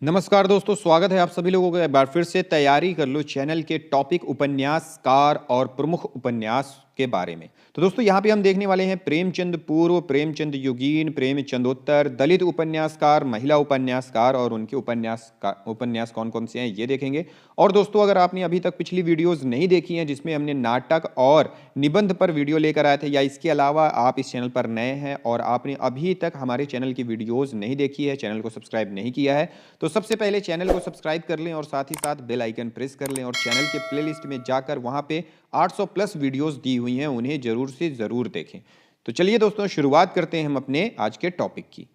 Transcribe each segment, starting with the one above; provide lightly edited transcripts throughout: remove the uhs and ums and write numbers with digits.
नमस्कार दोस्तों, स्वागत है आप सभी लोगों का एक बार फिर से। तैयारी कर लो चैनल के टॉपिक उपन्यासकार और प्रमुख उपन्यास के बारे में। तो दोस्तों यहाँ पे हम देखने वाले हैं प्रेमचंद पूर्व, प्रेमचंद युगीन, प्रेमचंदोत्तर, दलित उपन्यासकार, महिला उपन्यासकार और उनके उपन्यास कौन कौन से हैं ये देखेंगे। और दोस्तों अगर आपने अभी तक पिछली वीडियोज़ नहीं देखी हैं जिसमें हमने नाटक और निबंध पर वीडियो लेकर आए थे, या इसके अलावा आप इस चैनल पर नए हैं और आपने अभी तक हमारे चैनल की वीडियोज़ नहीं देखी है, चैनल को सब्सक्राइब नहीं किया है, तो सबसे पहले चैनल को सब्सक्राइब कर लें और साथ ही साथ बेल आइकन प्रेस कर लें और चैनल के प्लेलिस्ट में जाकर वहां पे 800 प्लस वीडियोस दी हुई हैं, उन्हें जरूर से जरूर देखें। तो चलिए दोस्तों शुरुआत करते हैं हम अपने आज के टॉपिक की।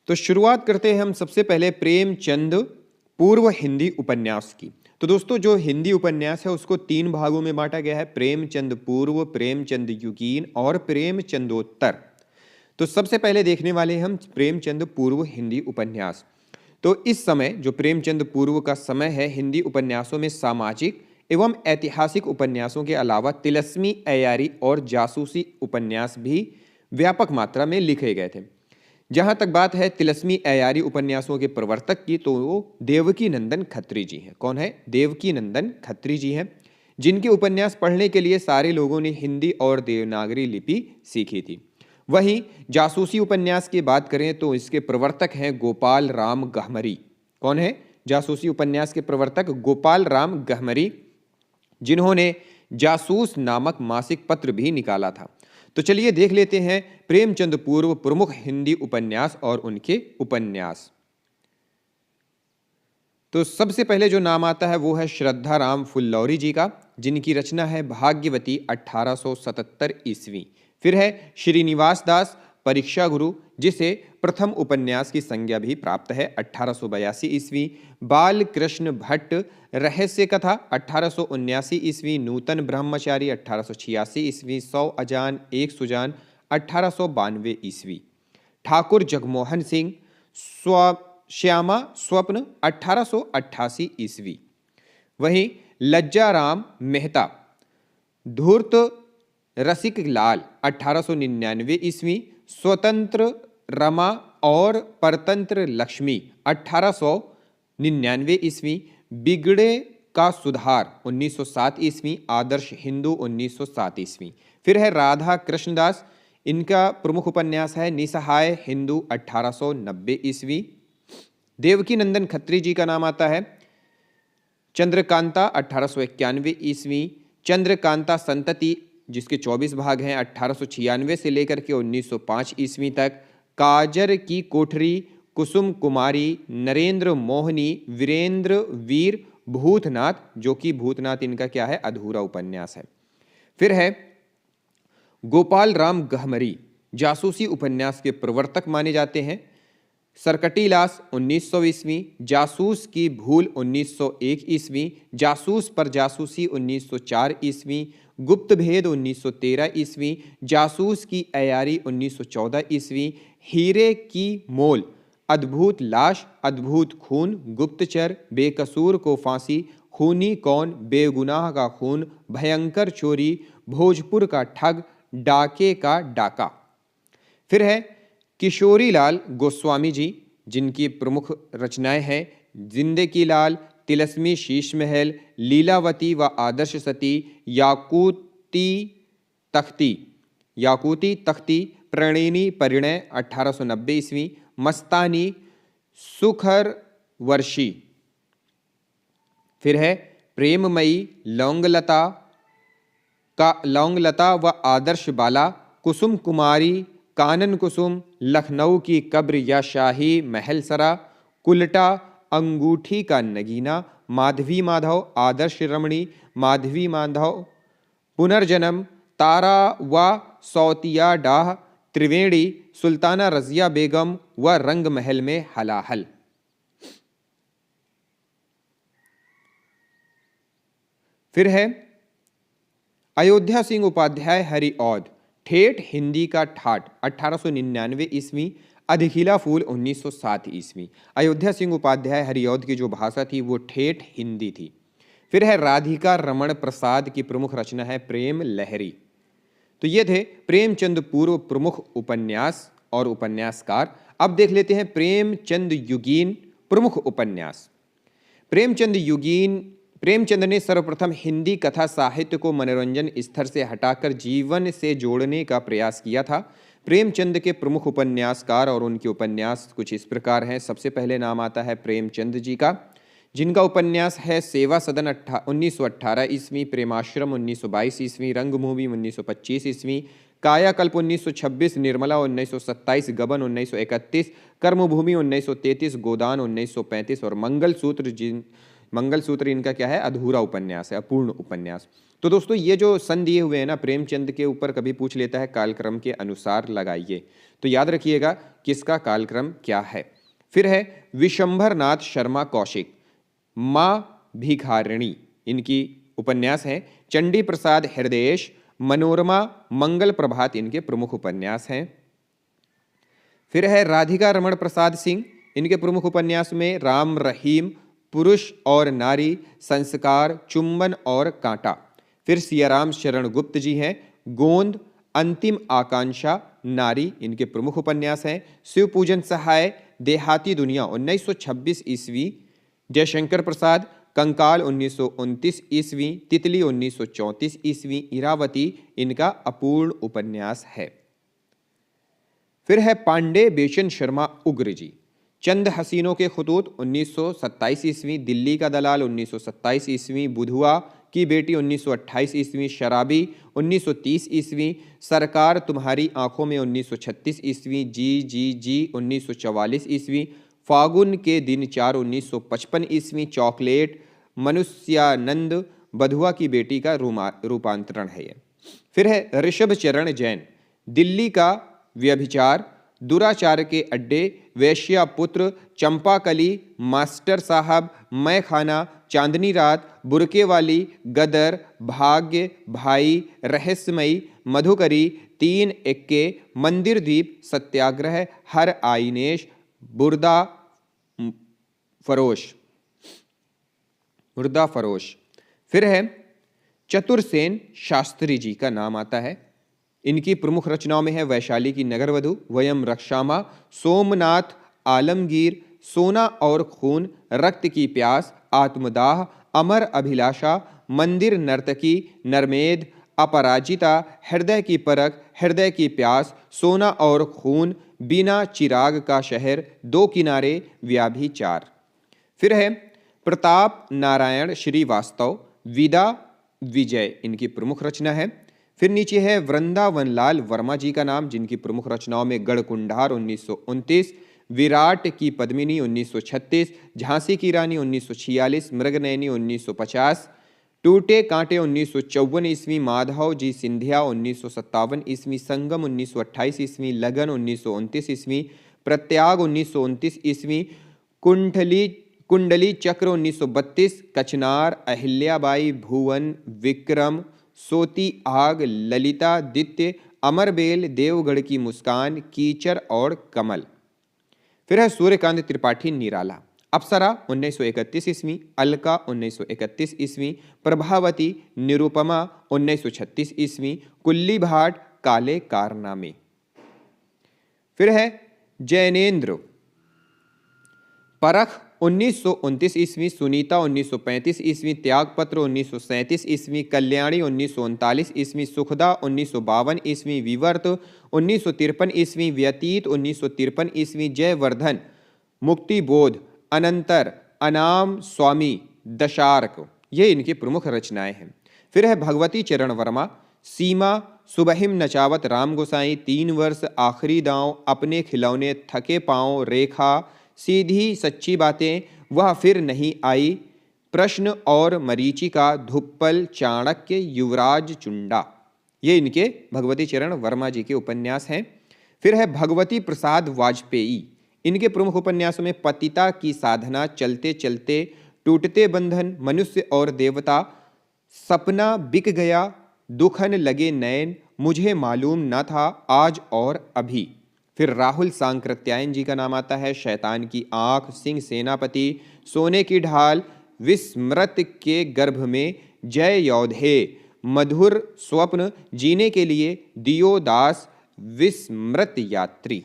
तो शुरुआत करते हैं हम सबसे पहले प्रेमचंद पूर्व हिंदी उपन्यास की। तो दोस्तों जो हिंदी उपन्यास है उसको 3 भागों में बांटा गया है, प्रेमचंद पूर्व, प्रेमचंद युगीन और प्रेमचंदोत्तर। तो सबसे पहले देखने वाले हम प्रेमचंद पूर्व हिंदी उपन्यास। तो इस समय जो प्रेमचंद पूर्व का समय है, हिंदी उपन्यासों में सामाजिक एवं ऐतिहासिक उपन्यासों के अलावा तिलस्मी, अय्यारी और जासूसी उपन्यास भी व्यापक मात्रा में लिखे गए थे। जहाँ तक बात है तिलस्मी अय्यारी उपन्यासों के प्रवर्तक की, तो वो देवकी नंदन खत्री जी हैं। कौन है? देवकी नंदन खत्री जी हैं, जिनके उपन्यास पढ़ने के लिए सारे लोगों ने हिंदी और देवनागरी लिपि सीखी थी। वहीं जासूसी उपन्यास की बात करें तो इसके प्रवर्तक हैं गोपाल राम गहमरी। कौन है? जासूसी उपन्यास के प्रवर्तक गोपाल राम गहमरी, जिन्होंने जासूस नामक मासिक पत्र भी निकाला था। तो चलिए देख लेते हैं प्रेमचंद पूर्व प्रमुख हिंदी उपन्यास और उनके उपन्यास। तो सबसे पहले जो नाम आता है वो है श्रद्धा राम फुल्लौरी जी का, जिनकी रचना है भाग्यवती 1877 ईस्वी। फिर है श्रीनिवास दास परीक्षा गुरु, जिसे प्रथम उपन्यास की संज्ञा भी प्राप्त है 1882 ईस्वी। बाल कृष्ण भट्ट रहस्य कथा 1879 ईस्वी। नूतन ब्रह्मचारी 1886 ईस्वी। 100 अजान एक सुजान 1892 ईस्वी। ठाकुर जगमोहन सिंह श्यामा स्वप्न 1888 ईस्वी। वहीं लज्जाराम मेहता धूर्त रसिक लाल 1899 ईस्वी। स्वतंत्र रमा और परतंत्र लक्ष्मी 1899 ईस्वी। बिगड़े का सुधार 1907 ईस्वी। आदर्श हिंदू 1907 ईस्वी। फिर है राधा कृष्णदास, इनका प्रमुख उपन्यास है निसहाय हिंदू 1890 ईस्वी। देवकी नंदन खत्री जी का नाम आता है चंद्रकांता 1891 ईस्वी। चंद्रकांता संतति, जिसके 24 भाग हैं, 1896 से लेकर के 1905 ईस्वी तक। काजर की कोठरी, कुसुम कुमारी, नरेंद्र मोहनी, वीरेंद्र वीर, भूतनाथ, जो कि भूतनाथ इनका क्या है? अधूरा उपन्यास है। फिर है गोपाल राम गहमरी, जासूसी उपन्यास के प्रवर्तक माने जाते हैं। सरकटीलास 1900 ईस्वी। जासूस की भूल 1901 ईस्वी। जासूस पर जासूसी 1904 ईस्वी। गुप्त भेद 1913 ईस्वी। जासूस की अय्यारी 1914 ईस्वी। हीरे की मोल, अद्भुत लाश, अद्भुत खून, गुप्तचर, बेकसूर को फांसी, खूनी कौन, बेगुनाह का खून, भयंकर चोरी, भोजपुर का ठग, डाके का डाका। फिर है किशोरीलाल गोस्वामी जी, जिनकी प्रमुख रचनाएं हैं जिंदगी लाल, तिलस्मी शीश महल, लीलावती व आदर्श सती, याकूती तख्ती, प्रणिनी परिणय 1890 ईस्वी। मस्तानी, सुखर वर्षी। फिर है प्रेममयी, लौंगलता व आदर्श बाला, कुसुम कुमारी, कानन कुसुम, लखनऊ की कब्र या शाही महल सरा, कुलटा, अंगूठी का नगीना, माधवी माधव, आदर्श रमणी, माधवी माधव, पुनर्जन्म, तारा व सौतिया डाह, त्रिवेणी, सुल्ताना रजिया बेगम व रंग महल में हलाहल। फिर है अयोध्या सिंह उपाध्याय हरिऔध, ठेठ हिंदी का ठाठ 1899 ईस्वी। अधिखिला फूल 1907 ईस्वी। अयोध्या सिंह उपाध्याय हरिऔध की जो भाषा थी वो ठेठ हिंदी थी। फिर है राधिका रमण प्रसाद की प्रमुख रचना है प्रेम लहरी। तो ये थे प्रेमचंद पूर्व प्रमुख उपन्यास और उपन्यासकार। अब देख लेते हैं प्रेमचंद युगीन प्रमुख उपन्यास। प्रेमचंद ने सर्वप्रथम हिंदी कथा साहित्य को मनोरंजन स्तर से हटाकर जीवन से जोड़ने का प्रयास किया था। प्रेमचंद के प्रमुख उपन्यासकार और उनके उपन्यास कुछ इस प्रकार हैं। सबसे पहले नाम आता है प्रेमचंद जी का, जिनका उपन्यास है सेवा सदन 1918 ईस्वी, प्रेमाश्रम 1922 ईस्वी, रंगभूमि 1925 ईस्वी, कायाकल्प 1926, निर्मला 1927, गबन 1931, कर्मभूमि 1933, गोदान 1935 और मंगलसूत्र इनका क्या है, अधूरा उपन्यास है, अपूर्ण उपन्यास। तो दोस्तों ये जो सन दिए हुए हैं ना प्रेमचंद के ऊपर, कभी पूछ लेता है कालक्रम के अनुसार लगाइए, तो याद रखिएगा किसका कालक्रम क्या है। फिर है विशंभर नाथ शर्मा कौशिक, माँ भिखारिणी इनकी उपन्यास है। चंडी प्रसाद हृदयेश, मनोरमा, मंगल प्रभात इनके प्रमुख उपन्यास हैं। फिर है राधिका रमण प्रसाद सिंह, इनके प्रमुख उपन्यास में राम रहीम, पुरुष और नारी, संस्कार, चुंबन और कांटा। फिर सियाराम शरण गुप्त जी हैं, गोंद, अंतिम आकांक्षा, नारी इनके प्रमुख उपन्यास हैं। शिव पूजन सहाय, देहाती दुनिया 1926 ईस्वी, जयशंकर प्रसाद, कंकाल 1929 ईस्वी, तितली 1934 ईस्वी, इरावती इनका अपूर्ण उपन्यास है। फिर है पांडे बेचन शर्मा उग्र जी, चंद हसीनों के खतूत 1927 ईस्वी, दिल्ली का दलाल 1927 ईस्वी, बुधुआ की बेटी 1928 ईस्वी, शराबी 1930 ईस्वी, सरकार तुम्हारी आंखों में 1936 ईस्वी, जी 1944 ईस्वी, फागुन के दिन 4 1955 ईस्वी, चॉकलेट, मनुष्यानंद बधुआ की बेटी का रूपांतरण है ये। फिर है ऋषभ चरण जैन, दिल्ली का व्यभिचार, दुराचार के अड्डे, वैश्या पुत्र, चंपाकली, मास्टर साहब, मैं खाना, चांदनी रात, बुरके वाली, गदर, भाग्य, भाई, रहस्यमयी, मधुकरी, 3 एक्के, मंदिर द्वीप, सत्याग्रह, हर आइनेश, बुर्दा फरोश। फिर है चतुरसेन शास्त्री जी का नाम आता है। इनकी प्रमुख रचनाओं में है वैशाली की नगरवधु, वयम रक्षामा, सोमनाथ आलमगीर, सोना और खून, रक्त की प्यास, आत्मदाह, अमर अभिलाषा, मंदिर नर्तकी, नरमेद, अपराजिता, हृदय की परख, हृदय की प्यास, सोना और खून, बिना चिराग का शहर, 2 किनारे, व्याभिचार। फिर है प्रताप नारायण श्रीवास्तव, विदा विजय इनकी प्रमुख रचना है। फिर नीचे है वृंदावनलाल वर्मा जी का नाम, जिनकी प्रमुख रचनाओं में गढ़कुंडार 1929, विराट की पद्मिनी 1936, झांसी की रानी 1946, मृगनयनी 1950, टूटे कांटे 1954 ईस्वी, माधव जी सिंधिया 1957 ईस्वी, संगम 1928 ईस्वी, लगन 1929 ईस्वी, प्रत्याग 1929 ईस्वी, कुंडली चक्र 1932, कचनार, अहिल्याबाई, भुवन, विक्रम, सोती आग, ललितादित्य, अमरबेल, देवगढ़ की मुस्कान, कीचर और कमल। फिर है सूर्यकांत त्रिपाठी निराला, अप्सरा 1931 ईस्वी, अलका 1931 ईस्वी, प्रभावती, निरुपमा 1936 ईस्वी, कुल्ली भाट, काले कारनामे। फिर है जैनेन्द्र, परख 1929 ईस्वी, सुनीता 1935 ईस्वी, त्यागपत्र 1937 ईस्वी, कल्याणी 1939 ईस्वी, सुखदा 1952 ईस्वी, विवर्त 1953 ईस्वी, व्यतीत 1953 ईस्वी, जयवर्धन, मुक्तिबोध, अनंतर, अनाम स्वामी, दशार्क, ये इनकी प्रमुख रचनाएं हैं। फिर है भगवती चरण वर्मा, सीमा, सुबहिम नचावत, राम गोसाई, 3 वर्ष, आखिरी दांव, अपने खिलौने, थके पांव, रेखा, सीधी सच्ची बातें, वह फिर नहीं आई, प्रश्न और मरीचिका, धुप्पल, चाणक्य, युवराज चुंडा, ये इनके भगवती चरण वर्मा जी के उपन्यास हैं। फिर है भगवती प्रसाद वाजपेयी, इनके प्रमुख उपन्यासों में पतिता की साधना, चलते चलते, टूटते बंधन, मनुष्य और देवता, सपना बिक गया, दुखन लगे नैन, मुझे मालूम न था, आज और अभी। फिर राहुल सांकृत्यायन जी का नाम आता है, शैतान की आंख, सिंह सेनापति, सोने की ढाल, विस्मृत के गर्भ में, जय योधे, मधुर स्वप्न, जीने के लिए, दियोदास, विस्मृत यात्री।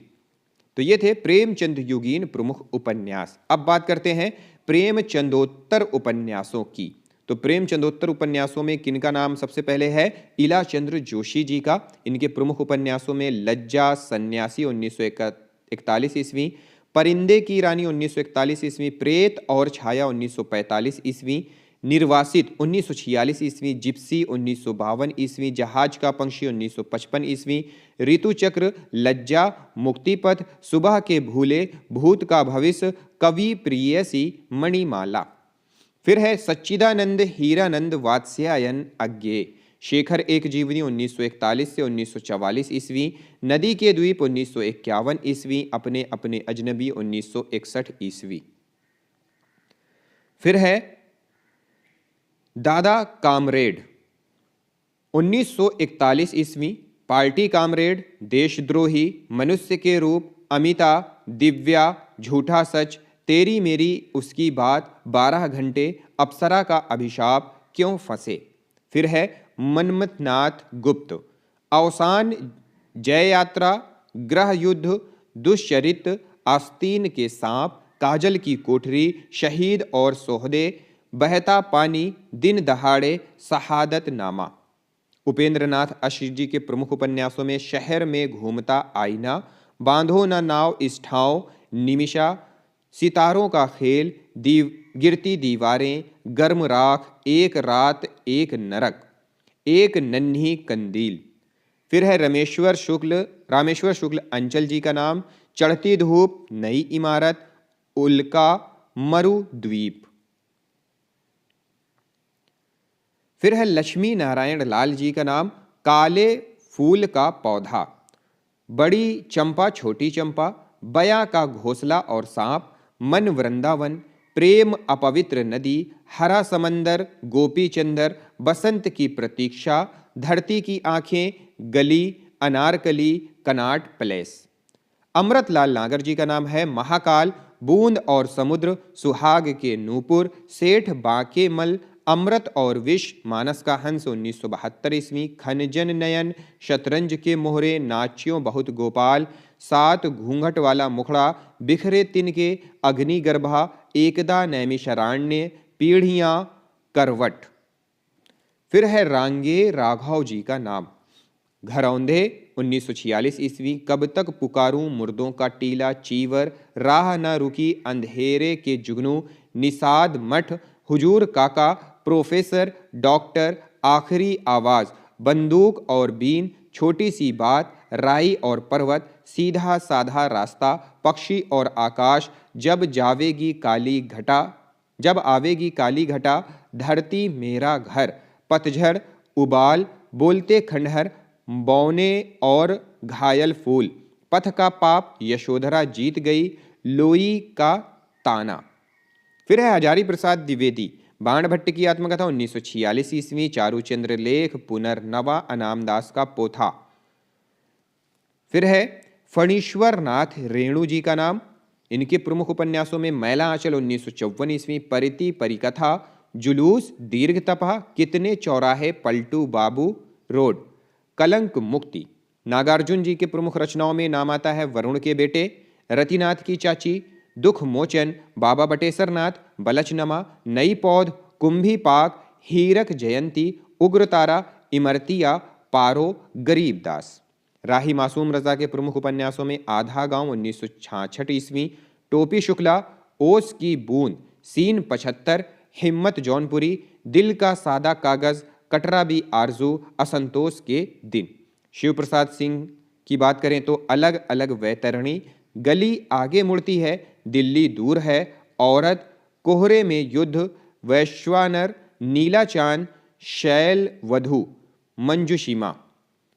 तो ये थे प्रेमचंद युगीन प्रमुख उपन्यास। अब बात करते हैं प्रेमचंदोत्तर उपन्यासों की। तो प्रेमचंदोत्तर उपन्यासों में किनका नाम सबसे पहले है? इलाचंद्र जोशी जी का। इनके प्रमुख उपन्यासों में लज्जा, सन्यासी 1941 ईस्वी, परिंदे की रानी 1941 ईस्वी, प्रेत और छाया 1945 ईस्वी, निर्वासित 1946 ईस्वी, जिप्सी 1952 ईस्वी, जहाज का पंक्षी 1955 ईस्वी, ऋतुचक्र, लज्जा, मुक्तिपथ, सुबह के भूले, भूत का भविष्य, कवि प्रियसी, मणिमाला। फिर है सच्चिदानंद हीरानंद वात्स्यायन अज्ञेय, शेखर एक जीवनी 1941 से 1944 ईस्वी, नदी के द्वीप 1951 ईस्वी, अपने अपने अजनबी 1961 ईस्वी। फिर है दादा कामरेड 1941 ईस्वी, पार्टी कामरेड, देशद्रोही, मनुष्य के रूप, अमिता, दिव्या, झूठा सच, तेरी मेरी उसकी बात, 12 घंटे, अप्सरा का अभिशाप, क्यों फंसे। फिर है मनमथनाथ गुप्त, अवसान, जय यात्रा, ग्रह युद्ध, दुष्चरित, आस्तीन के सांप, काजल की कोठरी, शहीद और सोहदे, बहता पानी, दिन दहाड़े, शहादत नामा। उपेंद्रनाथ अश्र जी के प्रमुख उपन्यासों में शहर में घूमता आईना, बांधो न नाव इस ठाव, निमिषा, सितारों का खेल, गिरती दीवारें, गर्म राख, एक रात एक नरक, एक नन्ही कंदील। फिर है रामेश्वर शुक्ल अंचल जी का नाम, चढ़ती धूप, नई इमारत, उल्का, मरु द्वीप। फिर है लक्ष्मी नारायण लाल जी का नाम, काले फूल का पौधा, बड़ी चंपा छोटी चंपा, बया का घोंसला और सांप, मन वृंदावन, प्रेम अपवित्र नदी, हरा समंदर, गोपी चंदर, बसंत की प्रतीक्षा, धरती की आंखें, गली, अनारकली, कनाट प्लेस। अमृतलाल नागर जी का नाम है महाकाल, बूंद और समुद्र, सुहाग के नूपुर, सेठ बाके मल, अमृत और विष, मानस का हंस 1972 ईस्वी, खनजन नयन, शतरंज के मोहरे, नाच्यों बहुत गोपाल, 7 घूंघट वाला मुखड़ा, बिखरे तिनके, अग्निगर्भा, एकदा नैमिषारण्य, पीढ़ियां, करवट। फिर है रांगे राघव जी का नाम, घरौंधे 1946 ईस्वी, कब तक पुकारूं, मुर्दों का टीला, चीवर, राह न रुकी, अंधेरे के जुगनू, निषाद मठ, हुजूर काका, प्रोफेसर, डॉक्टर, आखिरी आवाज, बंदूक और बीन, छोटी सी बात, राई और पर्वत, सीधा साधा रास्ता, पक्षी और आकाश, जब आवेगी काली घटा, धरती मेरा घर, पतझड़, उबाल, बोलते खंडहर, बौने और घायल फूल, पथ का पाप, यशोधरा जीत गई, लोई का ताना। फिर है हजारी प्रसाद द्विवेदी, बाण भट्ट की आत्मकथा 1946 ईस्वी, चारुचंद्र लेख, पुनर्नवा, अनामदास का पोथा। फिर है फणीश्वर नाथ रेणु जी का नाम, इनके प्रमुख उपन्यासों में मैला आंचल 1954 ईस्वी, परिति परिकथा, जुलूस, दीर्घ तपा, कितने चौराहे, पलटू बाबू रोड, कलंक मुक्ति। नागार्जुन जी के प्रमुख रचनाओं में नाम आता है वरुण के बेटे, रतिनाथ की चाची, दुख मोचन, बाबा बटेसर नाथ, बलचनमा, नई पौध, कुंभी पाक, हीरक जयंती, उग्रतारा, इमरतिया, पारो, गरीबदास। राही मासूम रजा के प्रमुख उपन्यासों में आधा गांव 1966 ईस्वी, टोपी शुक्ला, ओस की बूंद, सीन 75, हिम्मत जौनपुरी, दिल का सादा कागज, कटरा भी आरजू, असंतोष के दिन। शिव प्रसाद सिंह की बात करें तो अलग अलग वैतरणी, गली आगे मुड़ती है, दिल्ली दूर है, औरत, कोहरे में युद्ध, वैश्वानर, नीला चांद, शैल वधु, मंजुषिमा।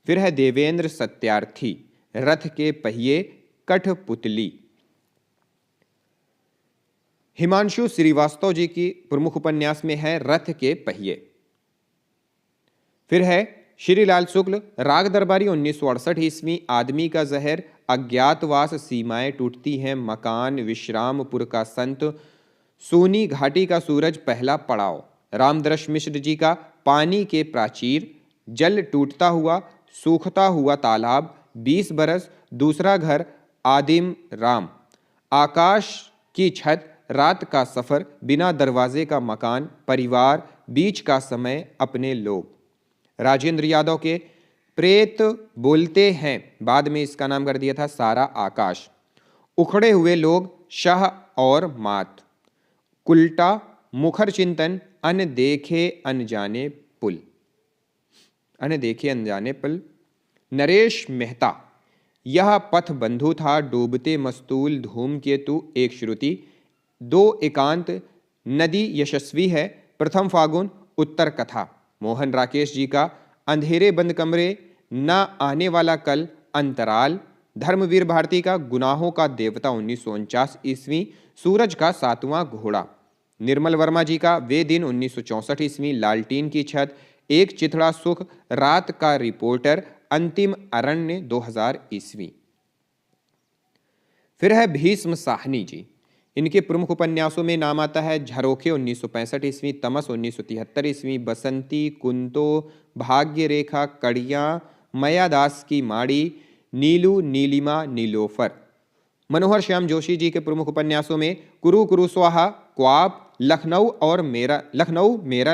फिर है देवेंद्र सत्यार्थी, रथ के पहिए, कठपुतली। हिमांशु श्रीवास्तव जी की प्रमुख उपन्यास में है रथ के पहिए। फिर है श्रीलाल शुक्ल, राग दरबारी 1968 ईस्वी, आदमी का जहर, अज्ञातवास, सीमाएं टूटती हैं, मकान, विश्रामपुर का संत, सोनी घाटी का सूरज, पहला पड़ाव। रामदर्श मिश्र जी का पानी के प्राचीर, जल टूटता हुआ, सूखता हुआ तालाब, 20 बरस, दूसरा घर, आदिम राम, आकाश की छत, रात का सफर, बिना दरवाजे का मकान, परिवार, बीच का समय, अपने लोग। राजेंद्र यादव के प्रेत बोलते हैं, बाद में इसका नाम कर दिया था सारा आकाश। उखड़े हुए लोग, शाह और मात, कुल्टा, मुखर चिंतन, अनदेखे अनजाने पुल, अनदेखे अनजाने पुल। नरेश मेहता, यह पथ बंधु था, डूबते मस्तूल, धूमकेतु, एक श्रुति, दो एकांत, नदी यशस्वी है, प्रथम फागुन, उत्तर कथा। मोहन राकेश जी का अंधेरे बंद कमरे, न आने वाला कल, अंतराल। धर्मवीर भारती का गुनाहों का देवता 1949 ईस्वी, सूरज का सातवां घोड़ा। निर्मल वर्मा जी का वे दिन 1964 ईस्वी, लालटीन की छत, एक चिथड़ा सुख, रात का रिपोर्टर, अंतिम अरण्य 2000 ईस्वी। फिर है भीष्म साहनी जी। इनके प्रमुख उपन्यासों में नाम आता है झरोखे 1965 ईस्वी, तमस 1973 ईस्वी, बसंती, कुंतो, भाग्य रेखा, कड़ियाँ, मयादास की माड़ी, नीलू, नीलिमा, नीलोफर। मनोहर श्याम जोशी जी के प्रमुख उपन्यासों में कुरु कुरु स्वाहा, क्वाब, लखनऊ और मेरा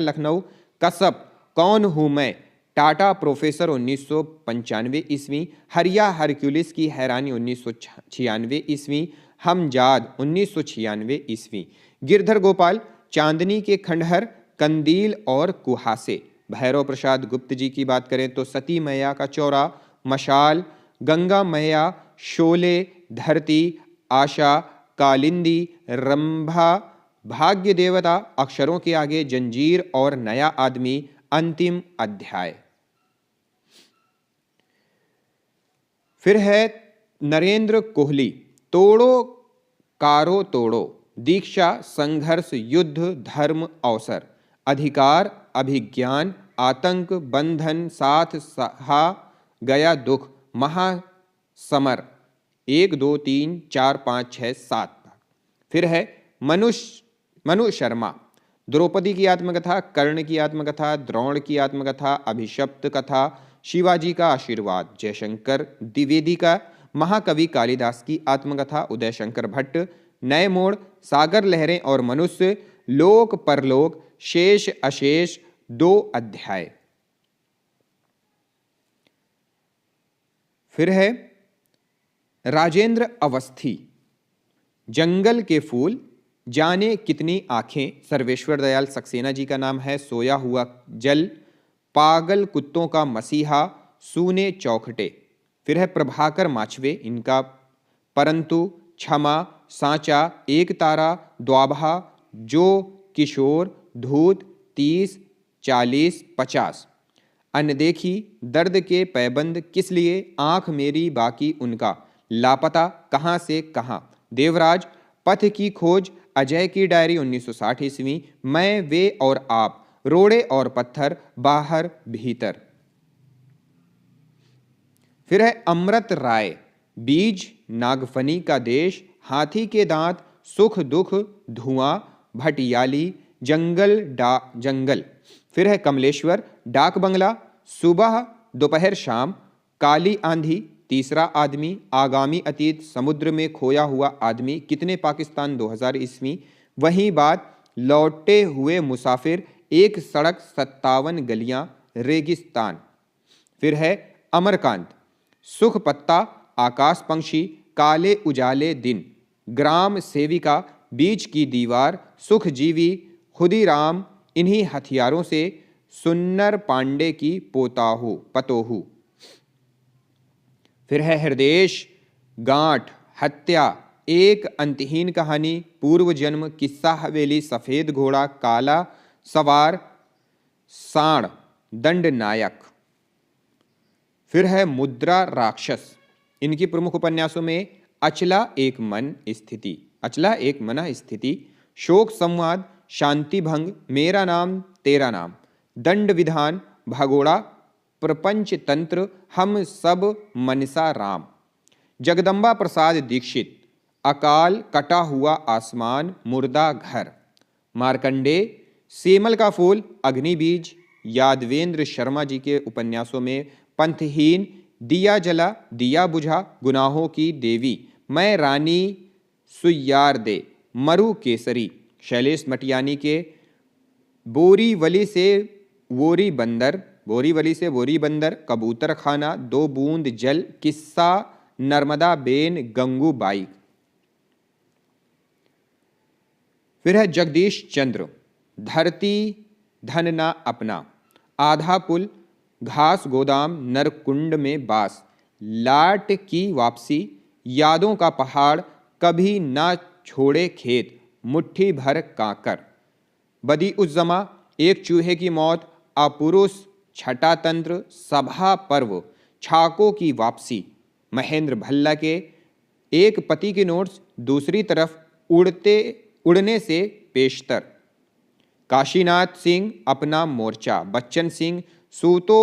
लखनऊ, कसब, कौन हूँ मैं, टाटा प्रोफेसर 1995 ईस्वी, हरिया हरक्यूलिस की हैरानी 1996 ईस्वी, हमजाद 1996 ईस्वी। गिरधर गोपाल, चांदनी के खंडहर, कंदील और कुहासे। भैरव प्रसाद गुप्त जी की बात करें तो सती मैया का चौरा, मशाल, गंगा मैया, शोले, धरती, आशा, कालिंदी, रंभा, भाग्य देवता, अक्षरों के आगे, जंजीर और नया आदमी, अंतिम अध्याय। फिर है नरेंद्र कोहली, तोड़ो कारो तोड़ो, दीक्षा, संघर्ष, युद्ध, धर्म, अवसर, अधिकार, अभिज्ञान, आतंक, बंधन, साथ, सहा, गया दुख, महासमर, 1 2 3 4 5 6 7 भाग। फिर है मनु शर्मा, द्रौपदी की आत्मकथा, कर्ण की आत्मकथा, द्रोण की आत्मकथा, अभिशप्त कथा, शिवाजी का आशीर्वाद, जयशंकर द्विवेदी का, महाकवि कालिदास की आत्मकथा, उदय शंकर भट्ट, नए मोड़, सागर लहरें और मनुष्य, लोक परलोक, शेष अशेष, 2 अध्याय। फिर है राजेंद्र अवस्थी, जंगल के फूल, जाने कितनी आंखें, सर्वेश्वर दयाल सक्सेना जी का नाम है, सोया हुआ जल, पागल कुत्तों का मसीहा, सूने चौखटे। फिर है प्रभाकर माछवे, इनका परंतु, क्षमा, सांचा, एक तारा, द्वाभा, जो, किशोर, धूत, 30, 40, 50। अनदेखी, दर्द के पैबंद, किस लिए, आंख मेरी बाकी उनका, लापता, कहां से कहां, देवराज, पथ की खोज, अजय की डायरी 1960 ईस्वी, मैं, वे और आप, रोड़े और पत्थर, बाहर भीतर। फिर है अमृत राय, बीज, नागफनी का देश, हाथी के दांत, सुख दुख, धुआं, भटियाली, जंगल। फिर है कमलेश्वर, डाक बंगला, सुबह दोपहर शाम, काली आंधी, तीसरा आदमी, आगामी अतीत, समुद्र में खोया हुआ आदमी, कितने पाकिस्तान 2000 ईस्वी, वही बात, लौटे हुए मुसाफिर, एक सड़क, 57 गलियां, रेगिस्तान। फिर है अमरकांत, सुख पत्ता, आकाश पंक्षी, काले उजाले दिन, ग्राम सेविका, बीच की दीवार, सुखजीवी, खुदीराम, इन्हीं हथियारों से, सुन्नर पांडे की पतोहू। फिर है हृदय, गांठ, हत्या, एक अंतहीन कहानी, पूर्व जन्म, किस्सा हवेली, सफेद घोड़ा, काला सवार, साण, दंड नायक। फिर है मुद्रा राक्षस, इनकी प्रमुख उपन्यासों में अचला एक मना स्थिति, शोक संवाद, शांति भंग, मेरा नाम तेरा नाम, दंड विधान, भगोड़ा, प्रपंच तंत्र, हम सब मनसा राम। जगदम्बा प्रसाद दीक्षित, अकाल, कटा हुआ आसमान, मुर्दा घर। मार्कंडे, सेमल का फूल, अग्निबीज। यादवेंद्र शर्मा जी के उपन्यासों में पंथहीन, दिया जला, दिया बुझा, गुनाहों की देवी, मैं रानी सुयार दे, मरु केसरी, शैलेश मटियानी के बोरीवली से बोरी बंदर, कबूतर खाना, दो बूंद जल, किस्सा नर्मदा बेन गंगूबाई। फिर है जगदीश चंद्र, धरती धन ना अपना, आधा पुल, घास गोदाम, नरकुंड में बास, लाट की वापसी, यादों का पहाड़, कभी ना छोड़े खेत, मुट्ठी भर काकर, बदी उज़्ज़मा, एक चूहे की मौत, अपुरुष, छठा तंत्र, सभा पर्व, छाकों की वापसी, महेंद्र भल्ला के एक पति के नोट्स, दूसरी तरफ उड़ने से पेशतर, काशीनाथ सिंह अपना मोर्चा, बच्चन सिंह सूतो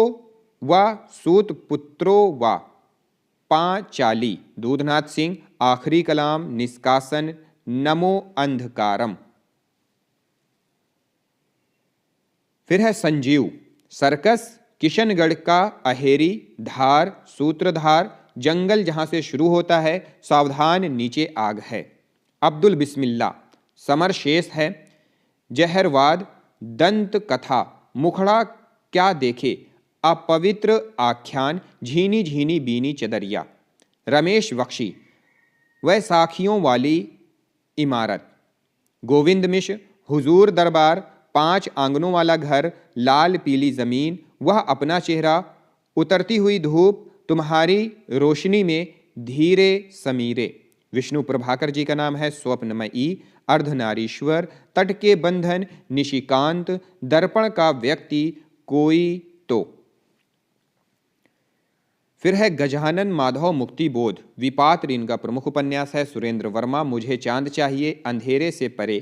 व सूत पुत्रो व पांचाली, दूधनाथ सिंह आखिरी कलाम, निष्कासन, नमो अंधकारम। फिर है संजीव, सर्कस, किशनगढ़ का अहेरी, धार, सूत्रधार, जंगल जहां से शुरू होता है, सावधान नीचे आग है, अब्दुल बिस्मिल्ला, समर शेष है, जहरवाद, दंत कथा, मुखड़ा क्या देखे, अपवित्र आख्यान, झीनी झीनी बीनी चदरिया, रमेश बख्शी, वैसाखियों वाली इमारत, गोविंद मिश्र, हुजूर दरबार, पांच आंगनों वाला घर, लाल पीली जमीन, वह अपना चेहरा, उतरती हुई धूप, तुम्हारी रोशनी में धीरे समीरे, विष्णु प्रभाकर जी का नाम है, स्वप्नमयी, अर्धनारीश्वर, तट के बंधन, निशिकांत, दर्पण का व्यक्ति, कोई तो। फिर है गजानन माधव मुक्ति बोध, विपात इनका प्रमुख उपन्यास है, सुरेंद्र वर्मा, मुझे चांद चाहिए, अंधेरे से परे,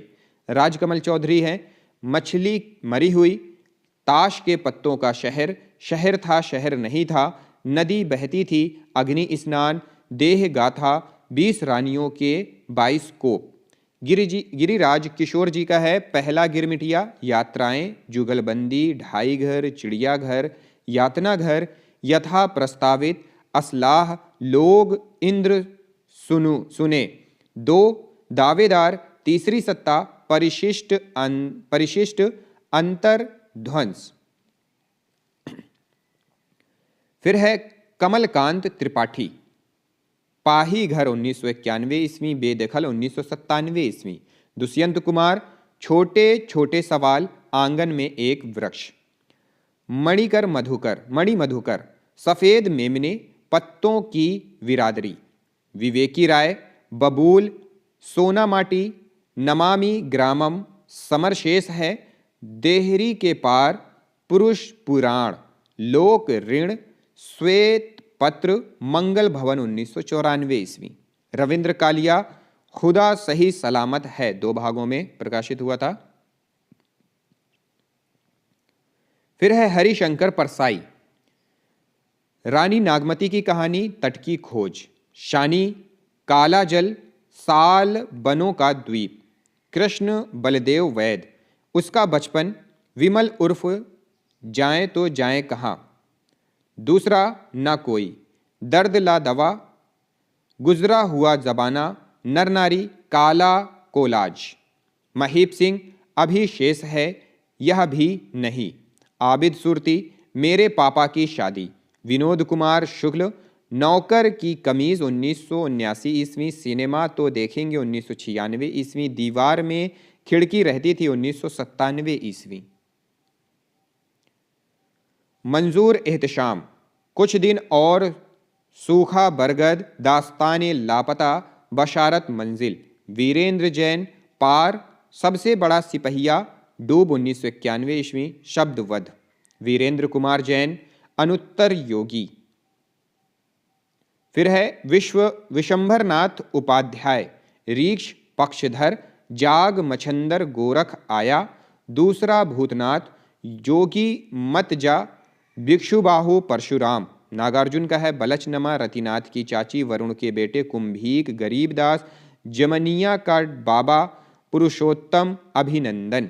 राजकमल चौधरी हैं, मछली मरी हुई, ताश के पत्तों का शहर, शहर था शहर नहीं था, नदी बहती थी, अग्नि स्नान, देह गाथा, 20 रानियों के 22 कोप, गिरिराज किशोर जी का है, पहला गिरमिटिया, यात्राएं, जुगलबंदी, ढाई घर, चिड़ियाघर, यातना घर, यथा प्रस्तावित, असलाह, लोग, इंद्र सुने, 2 दावेदार, तीसरी सत्ता, परिशिष्ट अंतर्ध्वंस। फिर है कमलकांत त्रिपाठी, पाही घर 1991 ईस्वी, बेदखल 1997 ईस्वी, दुष्यंत कुमार, छोटे छोटे सवाल, आंगन में एक वृक्ष, मणि मधुकर, सफेद मेमने, पत्तों की विरादरी, विवेकी राय, बबूल, सोना माटी, नमामि ग्रामम, समर शेष है, देहरी के पार, पुरुष पुराण, लोक ऋण, श्वेत पत्र, मंगल भवन 1994 ईस्वी, रविंद्र कालिया, खुदा सही सलामत है, 2 भागों में प्रकाशित हुआ था। फिर है हरिशंकर परसाई, रानी नागमती की कहानी, तट की खोज, शानी, काला जल, साल बनों का द्वीप, कृष्ण बलदेव वैद, उसका बचपन, विमल उर्फ जाएं तो जाएं कहाँ, दूसरा ना कोई, दर्द ला दवा, गुजरा हुआ जबाना, नर नारी, काला कोलाज, महीप सिंह, अभी शेष है, यह भी नहीं, आबिद सुरती, मेरे पापा की शादी, विनोद कुमार शुक्ल, नौकर की कमीज 1979 ईस्वी, सिनेमा तो देखेंगे 1996 ईस्वी, दीवार में खिड़की रहती थी 1997 ईस्वी, मंजूर एहतशाम, कुछ दिन और, सूखा बरगद, दास्ताने लापता, बशारत मंजिल, वीरेंद्र जैन, पार, सबसे बड़ा सिपहिया, डूब 1991 ईस्वी, शब्दवध, वीरेंद्र कुमार जैन, अनुत्तर योगी। फिर है विशंभरनाथ उपाध्याय, रीक्ष पक्षधर, जाग मछंदर गोरख आया, दूसरा भूतनाथ, जोगी मत जा, भिक्षुबाहु परशुराम, नागार्जुन का है, बलचनमा, रतिनाथ की चाची, वरुण के बेटे, कुंभीक, गरीबदास, जमनिया का बाबा, पुरुषोत्तम, अभिनंदन।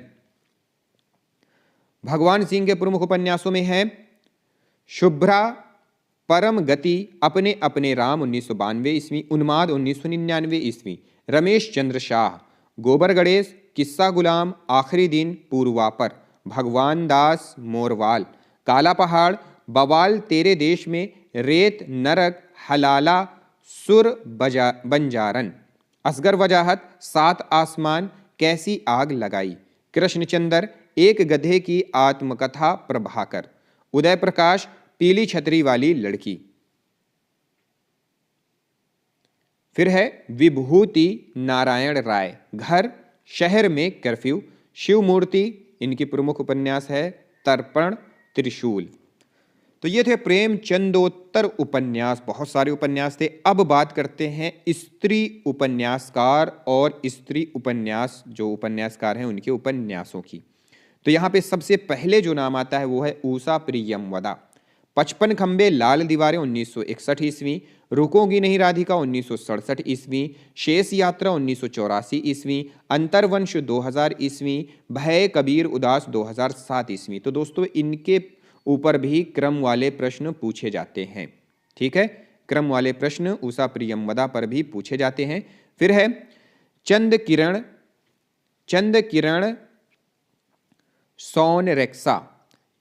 भगवान सिंह के प्रमुख उपन्यासों में है शुभ्रा परम गति, अपने अपने राम 1992 ईस्वी, उन्माद 1999 ईस्वी, रमेश चंद्र शाह, गोबर गणेश, किस्सा गुलाम, आखिरी दिन, पूर्वापर, भगवान दास मोरवाल, काला पहाड़, बवाल तेरे देश में, रेत, नरक, हलाला, सुर बंजारन, असगर वजाहत, सात आसमान, कैसी आग लगाई, कृष्णचंद्र, एक गधे की आत्मकथा, प्रभाकर, उदय प्रकाश, पीली छतरी वाली लड़की। फिर है विभूति नारायण राय, घर, शहर में कर्फ्यू, शिव मूर्ति, इनकी प्रमुख उपन्यास है तर्पण, त्रिशूल। तो ये थे प्रेमचंदोत्तर उपन्यास, बहुत सारे उपन्यास थे। अब बात करते हैं स्त्री उपन्यासकार और स्त्री उपन्यास जो उपन्यासकार हैं उनके उपन्यासों की। तो यहाँ पे सबसे पहले जो नाम आता है वो है ऊषा प्रियमवदा। 55 खंबे लाल दीवारें 1961 ईस्वी, रुकोगी नहीं राधिका 1967 ईस्वी, शेष यात्रा 1984 ईस्वी, अंतरवंश 2000 ईस्वी, भय कबीर उदास 2007 ईस्वी। तो दोस्तों इनके ऊपर भी क्रम वाले प्रश्न पूछे जाते हैं। ठीक है, क्रम वाले प्रश्न ऊषा प्रियमवदा पर भी पूछे जाते हैं। फिर है चंद किरण सौन रेक्सा,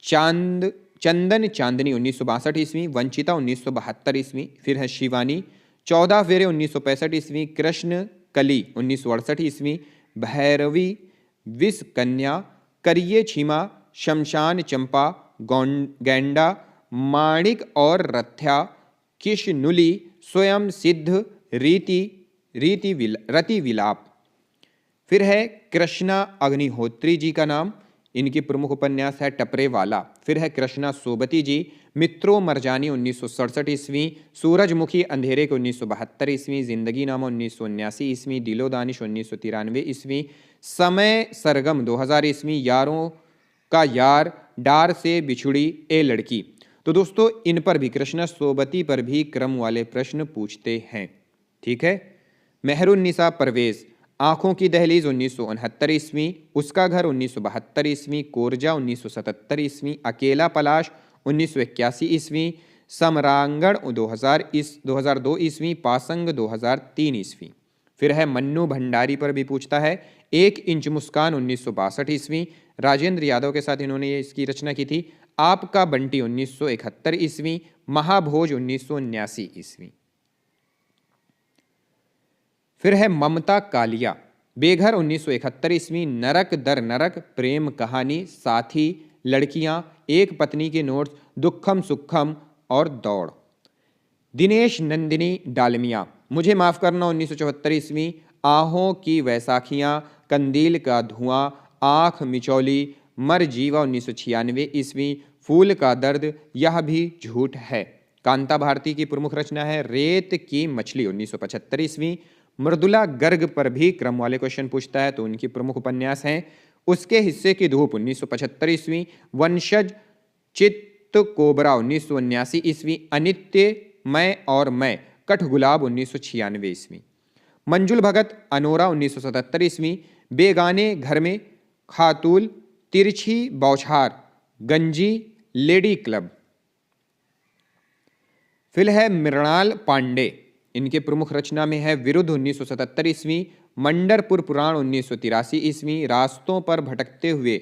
चंदन चांदनी 1962 ईस्वी, वंचिता 1972 ईस्वी। फिर है शिवानी, 14 फेरे 1965 ईस्वी, कृष्ण कली 1968 ईस्वी, भैरवी, विष कन्या, करिए छिमा, शमशान चंपा, गैंडा, माणिक और रथ्या, किशनुली, स्वयं सिद्ध, रति विलाप। फिर है कृष्णा अग्निहोत्री जी का नाम, इनकी प्रमुख उपन्यास है टपरे वाला। फिर है कृष्णा सोबती जी, मित्रों मरजानी 1967 ईस्वी, सूरजमुखी अंधेरे के 1972 ईस्वी, जिंदगी नामा 1979 ईस्वी, दिलो दानिश 1993 ईस्वी, समय सरगम 2000 ईस्वी, यारों का यार, डार से बिछुड़ी ए लड़की। तो दोस्तों इन पर भी, कृष्णा सोबती पर भी क्रम वाले प्रश्न पूछते हैं। ठीक है, मेहरुन्निसा परवेज, आंखों की दहलीज 1969 ईस्वी, उसका घर 1972 ईस्वी, कोरजा 1977 ईस्वी, अकेला पलाश 1981 ईस्वी, समरांगण 2002 ईस्वी, पासंग 2003 ईस्वी। फिर है मन्नू भंडारी पर भी पूछता है, 1 इंच मुस्कान 1962 ईस्वी, राजेंद्र यादव के साथ इन्होंने इसकी रचना की थी। आपका बंटी 1971 ईस्वी, महाभोज 1979 ईस्वी। फिर है ममता कालिया, बेघर 1971 ईस्वी, नरक दर नरक, प्रेम कहानी, साथी, लड़कियां, एक पत्नी के नोट्स, दुखम सुखम और दौड़। दिनेश नंदिनी डालमिया, मुझे माफ करना 1974 ईस्वी, आहों की वैसाखियां, कंदील का धुआं, आंख मिचौली, मर जीवा 1996 ईस्वी, फूल का दर्द, यह भी झूठ है। कांता भारती की प्रमुख रचना है रेत की मछली 1975 ईस्वी। मृदुला गर्ग पर भी क्रम वाले क्वेश्चन पूछता है, तो उनकी प्रमुख उपन्यास हैं उसके हिस्से की धूप 1975 ईस्वी, वंशज चित्त कोबरा 1979 ईस्वी, अनित्य, मैं और मैं, कठ गुलाब 1996 ईस्वी। मंजुल भगत अनोरा 1977 ईस्वी, बेगाने घर में, खातूल, तिरछी बौछार, गंजी, लेडी क्लब। फिर है मृणाल पांडे, इनके प्रमुख रचना में है विरुद्ध 1977 ईस्वी, मंडरपुर पुराण 1983 ईस्वी, रास्तों पर भटकते हुए।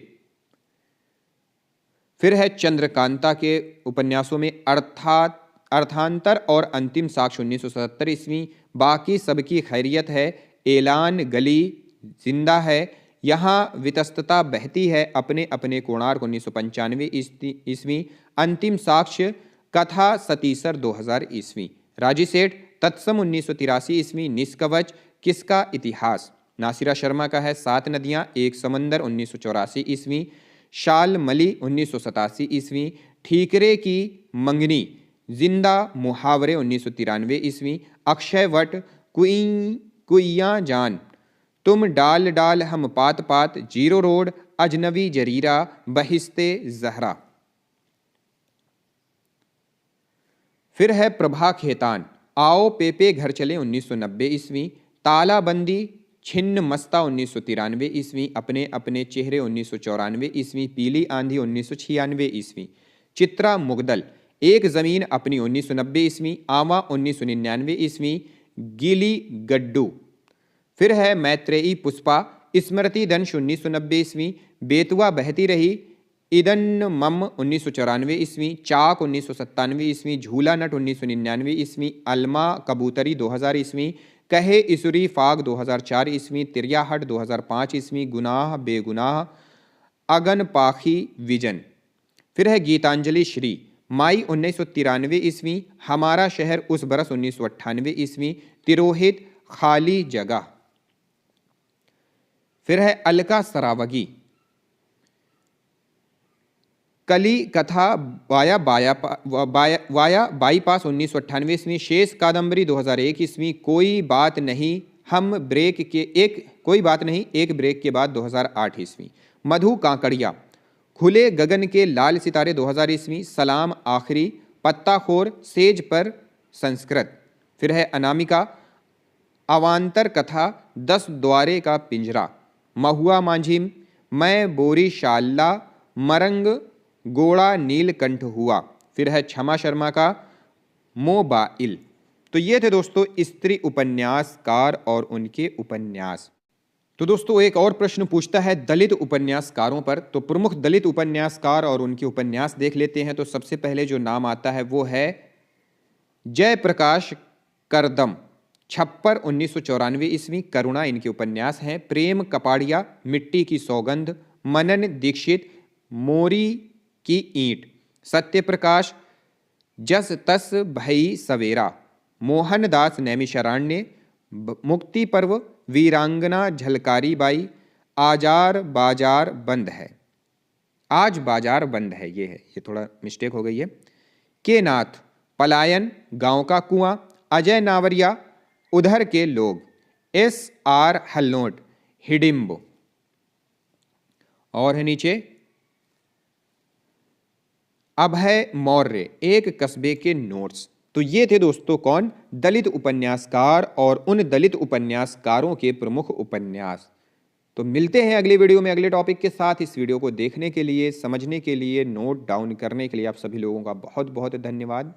फिर है चंद्रकांता के उपन्यासों में अर्थांतर और अंतिम साक्ष्य 1977 ईस्वी, बाकी सबकी खैरियत है, ऐलान गली, जिंदा है, यहाँ वितस्तता बहती है, अपने अपने कोणार्क 1995 ईस्वी, अंतिम साक्ष्य, कथा सतीसर 2000 ईस्वी। राजी सेठ तत्सम 1983 ईस्वी, निष्कवच, किसका इतिहास, नासिरा शर्मा का है 7 नदियां एक समंदर 1984 ईस्वी, शालमली 1987 ईस्वी, ठीकरे की मंगनी, जिंदा मुहावरे 1993 ईस्वी, अक्षय वट, कुइयां जान, तुम डाल डाल हम पात पात, जीरो रोड, अजनबी जरीरा, बहिस्ते जहरा। फिर है प्रभा खेतान, आओ पेपे घर चले 1990 ईस्वी, तालाबंदी, छिन्न मस्ता 1993 ईस्वी, अपने अपने चेहरे 1994 ईस्वी, पीली आंधी 1996 ईस्वी, चित्रा मुगदल, एक ज़मीन अपनी 1990 ईस्वी, आवा 1999 ईस्वी, गीली गड्डू। फिर है मैत्रेयी पुष्पा, स्मृति दंश 1990 ईस्वी, बेतुआ बहती रही, ईदन मम 1994 ईस्वी, चाक 1997 ईस्वी, झूला नट 1999 ईस्वी, अलमा कबूतरी 2000 ईस्वी, कहे इसुरी फाग 2004 ईस्वी, तिरियाहट 2005 ईस्वी, गुनाह बेगुनाह, अगन पाखी विजन। फिर है गीतांजलि श्री, माई 1993 ईस्वी, हमारा शहर उस बरस 1998 ईस्वी, तिरोहित खाली जगह। फिर है अलका सरावगी, कली कथा वाया बाईपास 1998 ईस्वी, शेष कादम्बरी 2001 ईस्वी, कोई बात नहीं एक ब्रेक के बाद 2008 ईस्वी, मधु कांकड़िया, खुले गगन के लाल सितारे 2000 ईस्वी, सलाम आखिरी, पत्ताखोर, सेज पर संस्कृत। फिर है अनामिका, अवांतर कथा, 10 द्वारे का पिंजरा, महुआ मांझिम, मैं बोरी शाल्ला, मरंग गोड़ा नीलकंठ हुआ। फिर है क्षमा शर्मा का मोबाइल। तो ये थे दोस्तों स्त्री उपन्यासकार और उनके उपन्यास। तो दोस्तों एक और प्रश्न पूछता है दलित उपन्यासकारों पर। तो प्रमुख दलित उपन्यासकार और उनके उपन्यास देख लेते हैं। तो सबसे पहले जो नाम आता है वो है जयप्रकाश करदम, छप्पर 1994 ईस्वी, करुणा इनके उपन्यास हैं। प्रेम कपाड़िया, मिट्टी की सौगंध, मनन दीक्षित, मोरी की ईंट, सत्यप्रकाश, जस तस भई सवेरा, मोहनदास नैमिषारण्य, मुक्ति पर्व, वीरांगना झलकारी बाई, आजार बाजार बंद है, आज बाजार बंद है, ये थोड़ा मिस्टेक हो गई है। के नाथ, पलायन, गांव का कुआं, अजय नावरिया, उधर के लोग, SR हल्नोट, हिडिंब। और है नीचे अभय मौर्य, एक कस्बे के नोट्स। तो ये थे दोस्तों कौन, दलित उपन्यासकार और उन दलित उपन्यासकारों के प्रमुख उपन्यास। तो मिलते हैं अगले वीडियो में अगले टॉपिक के साथ। इस वीडियो को देखने के लिए, समझने के लिए, नोट डाउन करने के लिए आप सभी लोगों का बहुत बहुत धन्यवाद।